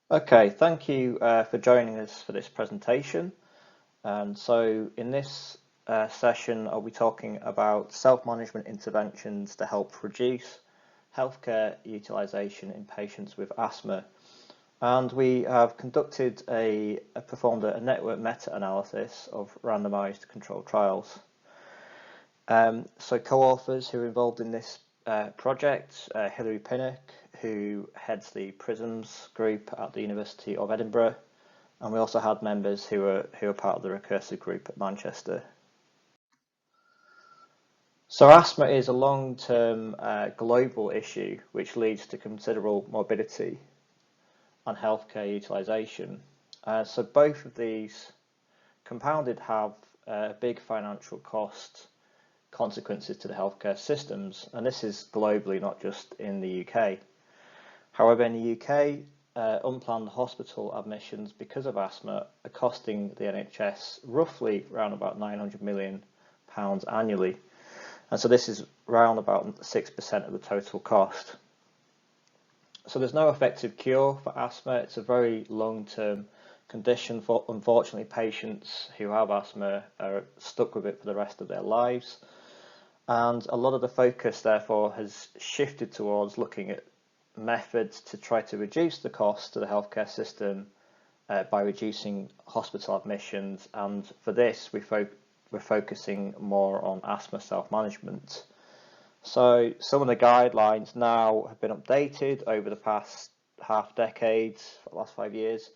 Okay, thank you for joining us for this presentation. And so in this session, I'll be talking about self-management interventions to help reduce healthcare utilisation in patients with asthma. And we have performed a network meta-analysis of randomised controlled trials. So co-authors who are involved in this project, Hilary Pinnock, who heads the PRISMS group at the University of Edinburgh, and we also had members who are part of the Recursive group at Manchester. So asthma is a long-term global issue which leads to considerable morbidity and healthcare utilisation. So both of these compounded have big financial consequences to the healthcare systems, and this is globally, not just in the UK. However, in the UK, unplanned hospital admissions because of asthma are costing the NHS roughly around about £900 million annually, and so this is around about 6% of the total cost. So there's no effective cure for asthma. It's a very long-term condition. Unfortunately, patients who have asthma are stuck with it for the rest of their lives. And a lot of the focus, therefore, has shifted towards looking at methods to try to reduce the cost to the healthcare system by reducing hospital admissions. And for this, we're focusing more on asthma self-management. So some of the guidelines now have been updated over the past half decade, for the last 5 years.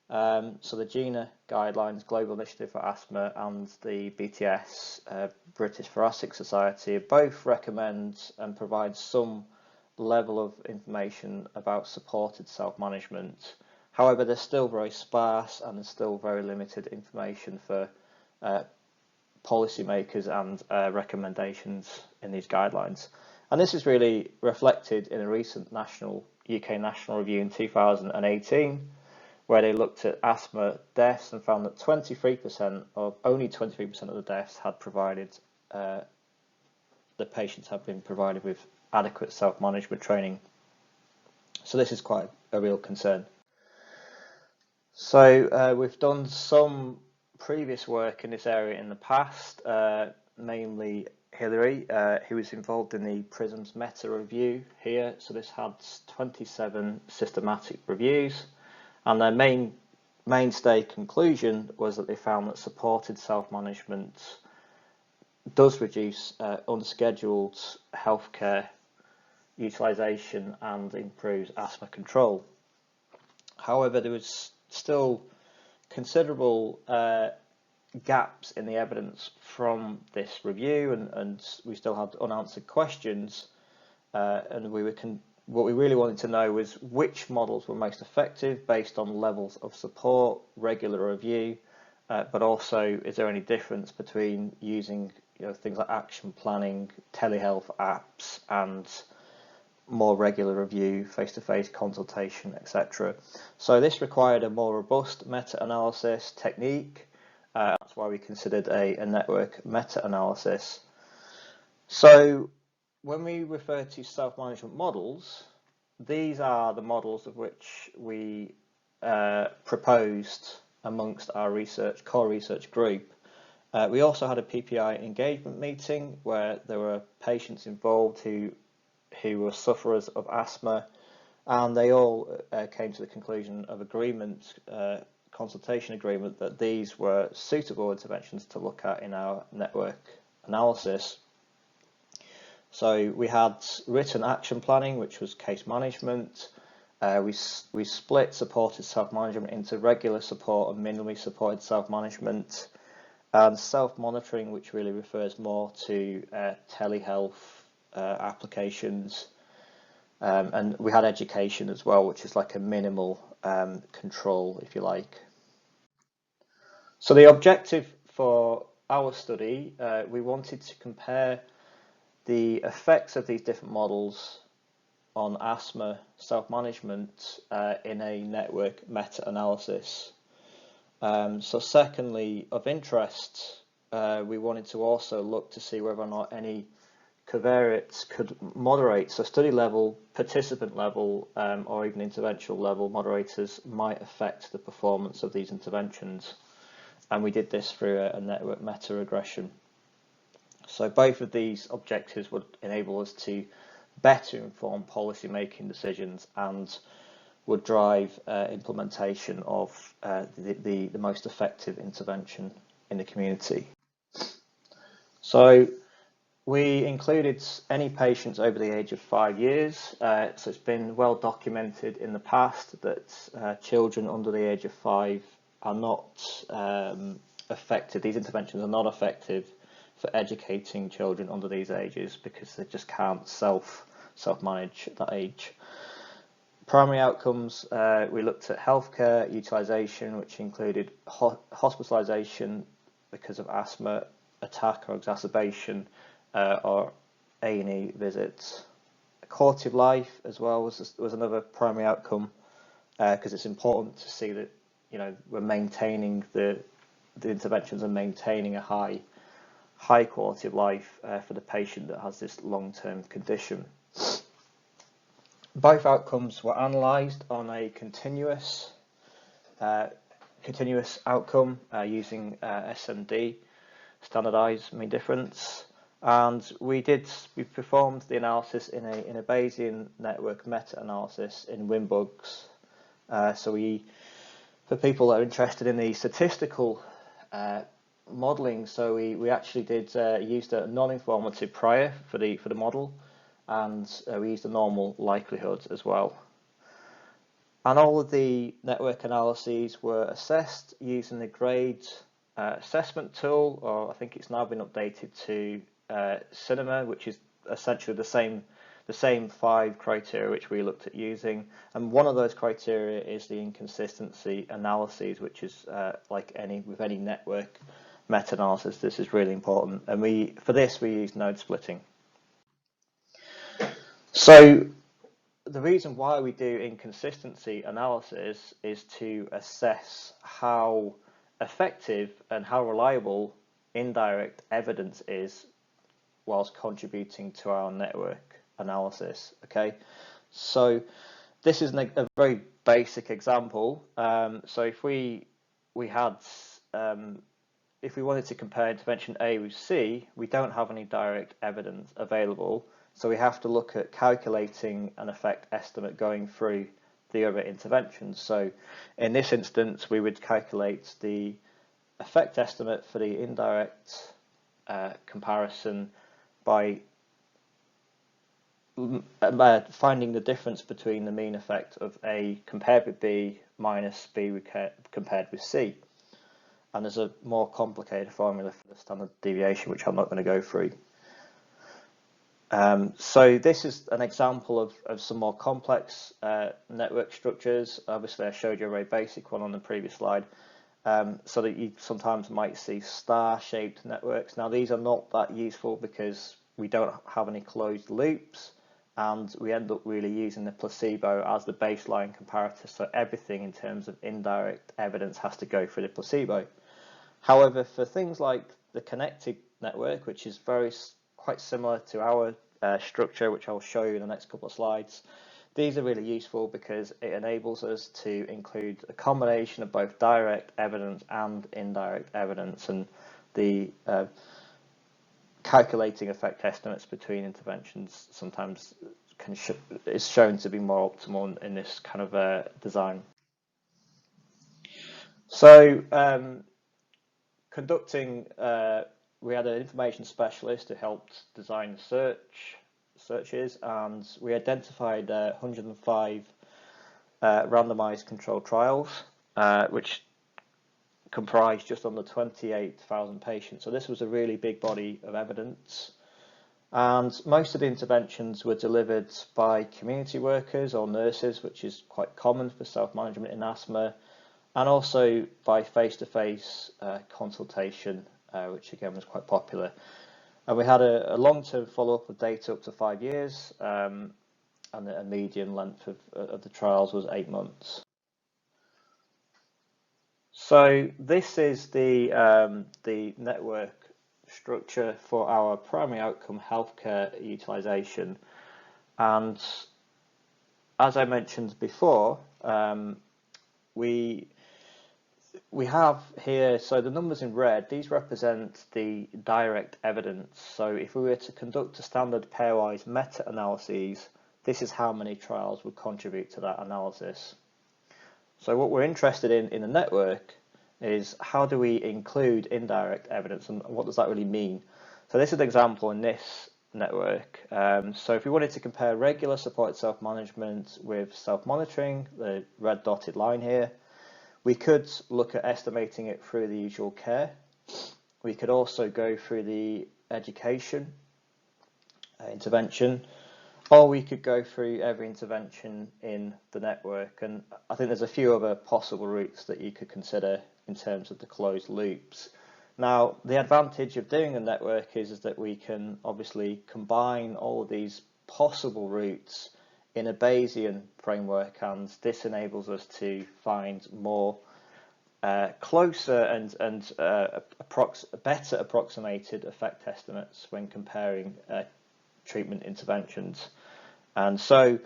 So the GINA guidelines, Global Initiative for Asthma, and the BTS, British Thoracic Society, both recommend and provide some level of information about supported self-management. However, they're still very sparse and there's still very limited information for policymakers and recommendations in these guidelines. And this is really reflected in a recent UK national review in 2018, where they looked at asthma deaths and found that only 23% of the deaths had the patients have been provided with adequate self-management training. So this is quite a real concern. So we've done some previous work in this area in the past, mainly Hilary, who was involved in the PRISMS meta review here. So this had 27 systematic reviews. And their mainstay conclusion was that they found that supported self-management does reduce unscheduled healthcare utilisation and improves asthma control. However, there was still considerable gaps in the evidence from this review, and we still had unanswered questions, and what we really wanted to know was which models were most effective based on levels of support, regular review, but also is there any difference between using things like action planning, telehealth apps, and more regular review, face-to-face consultation, etc. So this required a more robust meta-analysis technique. That's why we considered a network meta-analysis. So when we refer to self-management models, these are the models of which we proposed amongst our core research group. We also had a PPI engagement meeting where there were patients involved who were sufferers of asthma, and they all came to the conclusion of consultation agreement, that these were suitable interventions to look at in our network analysis. So we had written action planning, which was case management. We split supported self-management into regular support and minimally supported self-management, and self-monitoring, which really refers more to telehealth applications, and we had education as well, which is like a minimal control, if you like. So the objective for our study, we wanted to compare the effects of these different models on asthma self-management in a network meta-analysis. So secondly, of interest, we wanted to also look to see whether or not any covariates could moderate, so study level, participant level, or even interventional level moderators might affect the performance of these interventions. And we did this through a network meta-regression. So both of these objectives would enable us to better inform policy making decisions and would drive implementation of the most effective intervention in the community. So we included any patients over the age of 5 years. So it's been well documented in the past that children under the age of 5 are not effective. These interventions are not effective for educating children under these ages because they just can't self-manage at that age. Primary outcomes, we looked at healthcare utilisation, which included hospitalisation because of asthma, attack or exacerbation, or A&E visits. Quality of life as well was another primary outcome, because it's important to see that we're maintaining the interventions and maintaining a high quality of life for the patient that has this long-term condition. Both outcomes were analysed on a continuous outcome using SMD, standardised mean difference, and we performed the analysis in a Bayesian network meta-analysis in WinBugs. For people that are interested in the statistical modelling, so we actually used a non-informative prior for the model, and we used a normal likelihood as well. And all of the network analyses were assessed using the grade assessment tool, or I think it's now been updated to Cinema, which is essentially the same 5 criteria which we looked at using. And one of those criteria is the inconsistency analyses, which is with any network meta-analysis, this is really important. And for this we use node splitting. So the reason why we do inconsistency analysis is to assess how effective and how reliable indirect evidence is whilst contributing to our network analysis. Okay, so this is a very basic example. So if we wanted to compare intervention A with C, we don't have any direct evidence available, so we have to look at calculating an effect estimate going through the other interventions. So in this instance, we would calculate the effect estimate for the indirect comparison by finding the difference between the mean effect of A compared with B minus B compared with C. And there's a more complicated formula for the standard deviation, which I'm not going to go through. So this is an example of some more complex network structures. Obviously, I showed you a very basic one on the previous slide, so that you sometimes might see star-shaped networks. Now, these are not that useful because we don't have any closed loops, and we end up really using the placebo as the baseline comparator. So everything in terms of indirect evidence has to go through the placebo. However, for things like the connected network, which is quite similar to our structure, which I'll show you in the next couple of slides, these are really useful because it enables us to include a combination of both direct evidence and indirect evidence, and the calculating effect estimates between interventions sometimes is shown to be more optimal in this kind of design. So we had an information specialist who helped design the searches, and we identified 105 randomized controlled trials, which comprised just under 28,000 patients. So this was a really big body of evidence, and most of the interventions were delivered by community workers or nurses, which is quite common for self-management in asthma, and also by face-to-face consultation, which again was quite popular. And we had a long-term follow-up of data up to 5 years, and a median length of the trials was 8 months. So this is the network structure for our primary outcome healthcare utilisation. And as I mentioned before, we have here, so the numbers in red, these represent the direct evidence. So if we were to conduct a standard pairwise meta-analysis, this is how many trials would contribute to that analysis. So what we're interested in the network is how do we include indirect evidence, and what does that really mean? So this is an example in this network. So if we wanted to compare regular supported self-management with self-monitoring, the red dotted line here, we could look at estimating it through the usual care. We could also go through the education intervention, or we could go through every intervention in the network. And I think there's a few other possible routes that you could consider in terms of the closed loops. Now, the advantage of doing a network is that we can obviously combine all of these possible routes in a Bayesian framework, and this enables us to find more closer and better approximated effect estimates when comparing treatment interventions. And so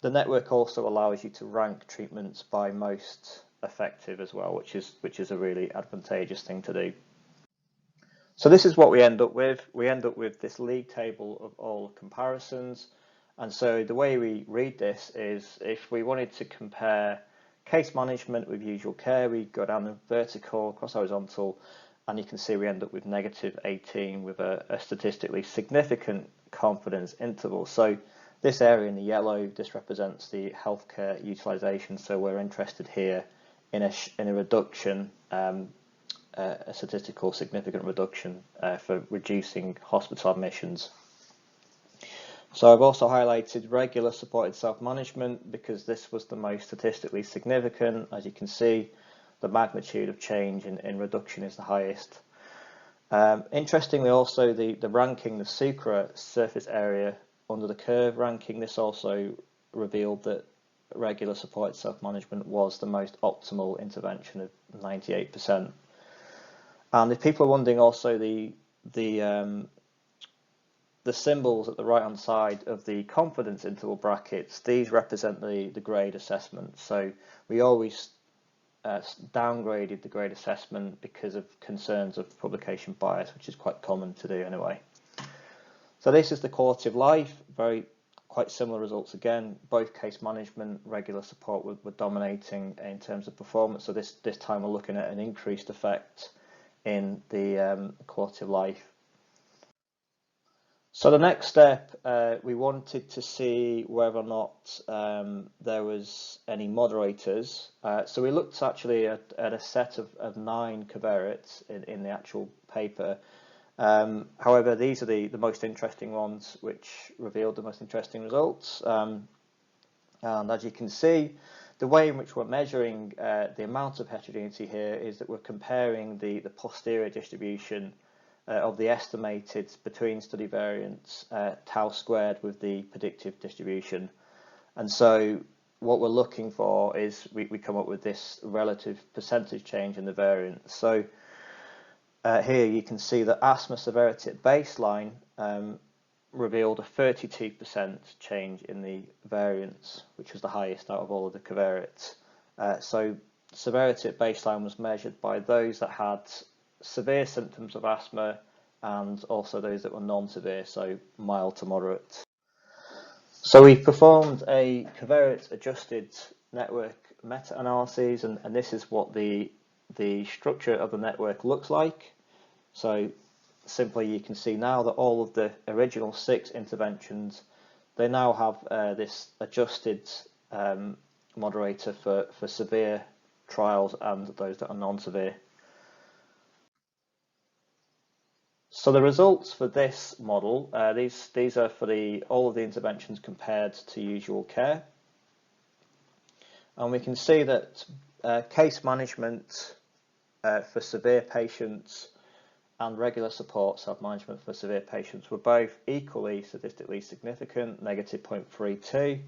the network also allows you to rank treatments by most effective as well, which is a really advantageous thing to do. So this is what we end up with. We end up with this league table of all comparisons. And so the way we read this is, if we wanted to compare case management with usual care, we go down the vertical, across horizontal, and you can see we end up with -18 with a statistically significant confidence interval. So this area in the yellow, this represents the healthcare utilisation. So we're interested here in a reduction, a statistical significant reduction for reducing hospital admissions. So I've also highlighted regular supported self-management because this was the most statistically significant. As you can see, the magnitude of change in reduction is the highest. Interestingly, also the ranking, the SUCRA surface area under the curve ranking, this also revealed that regular supported self-management was the most optimal intervention of 98%. And if people are wondering also, the symbols at the right hand side of the confidence interval brackets, these represent the grade assessment. So we always downgraded the grade assessment because of concerns of publication bias, which is quite common to do anyway. So this is the quality of life, quite similar results again. Both case management, regular support were dominating in terms of performance. So this time we're looking at an increased effect in the quality of life. So the next step, we wanted to see whether or not there was any moderators. So we looked actually at a set of 9 covariates in the actual paper. However, these are the most interesting ones, which revealed the most interesting results. And as you can see, the way in which we're measuring the amount of heterogeneity here is that we're comparing the posterior distribution of the estimated between study variance tau squared with the predictive distribution. And so what we're looking for is we come up with this relative percentage change in the variance. So here you can see that asthma severity at baseline revealed a 32% change in the variance, which was the highest out of all of the covariates. So severity at baseline was measured by those that had severe symptoms of asthma and also those that were non-severe, so mild to moderate. So we performed a covariate adjusted network meta-analysis, and this is what the structure of the network looks like. So simply you can see now that all of the original 6 interventions, they now have this adjusted moderator for severe trials and those that are non-severe. So the results for this model, these are for all of the interventions compared to usual care. And we can see that case management for severe patients and regular support self-management for severe patients were both equally statistically significant, -0.32,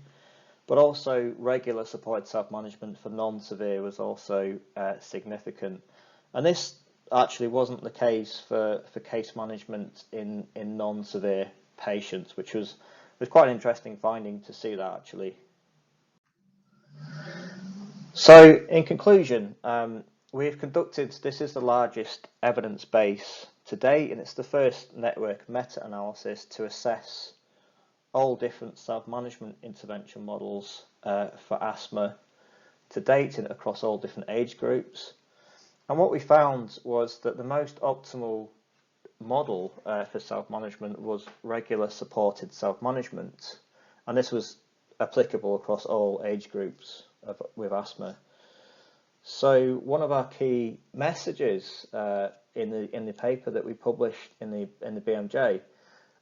but also regular supported self-management for non-severe was also significant. And this actually wasn't the case for case management in non-severe patients, which was quite an interesting finding to see that actually. So in conclusion, we've conducted, this is the largest evidence base to date, and it's the first network meta-analysis to assess all different self-management intervention models for asthma to date and across all different age groups. And what we found was that the most optimal model for self-management was regular supported self-management, and this was applicable across all age groups with asthma. So one of our key messages in the paper that we published in the BMJ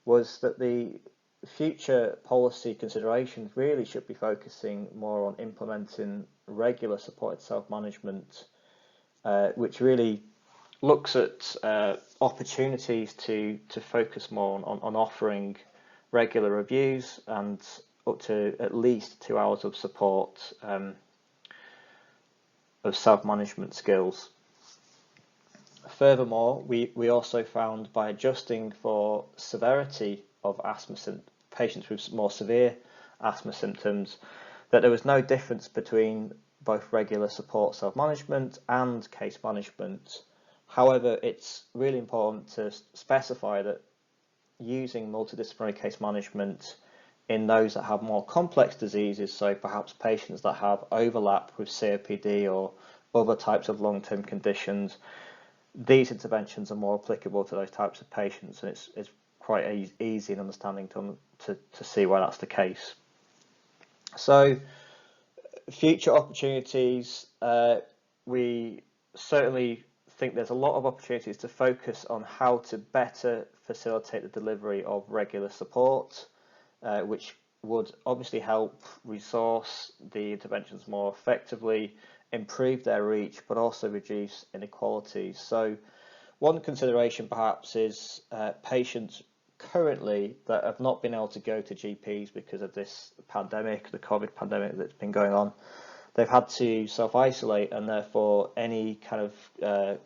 was that the future policy considerations really should be focusing more on implementing regular supported self-management, which really looks at opportunities to focus more on offering regular reviews and up to at least 2 hours of support of self-management skills. Furthermore, we also found by adjusting for severity of asthma patients with more severe asthma symptoms that there was no difference between both regular support self-management and case management. However, it's really important to specify that using multidisciplinary case management in those that have more complex diseases, so perhaps patients that have overlap with COPD or other types of long-term conditions, these interventions are more applicable to those types of patients, and it's quite easy in understanding to see why that's the case. So future opportunities, we certainly think there's a lot of opportunities to focus on how to better facilitate the delivery of regular support, which would obviously help resource the interventions more effectively, improve their reach, but also reduce inequalities. So one consideration perhaps is patients currently that have not been able to go to GPs because of this pandemic, the COVID pandemic that's been going on. They've had to self-isolate, and therefore any kind of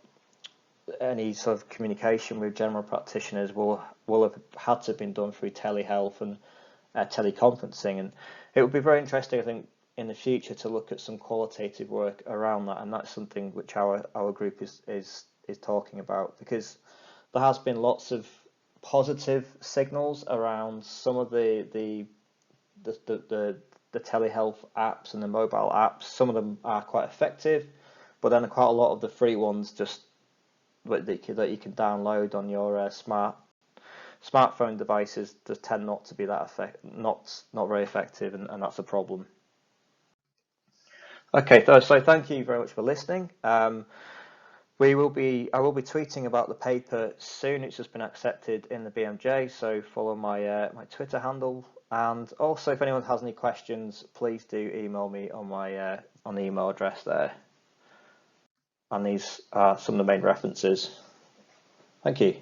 any sort of communication with general practitioners will have had to have been done through telehealth and teleconferencing, and it would be very interesting, I think, in the future to look at some qualitative work around that, and that's something which our group is talking about, because there has been lots of positive signals around some of the telehealth apps and the mobile apps. Some of them are quite effective, but then quite a lot of the free ones just that you can download on your smartphone devices just tend not to be that not very effective, and that's a problem. Okay, so thank you very much for listening. I will be tweeting about the paper soon. It's just been accepted in the BMJ, so follow my my Twitter handle. And also, if anyone has any questions, please do email me on my on the email address there. And these are some of the main references. Thank you.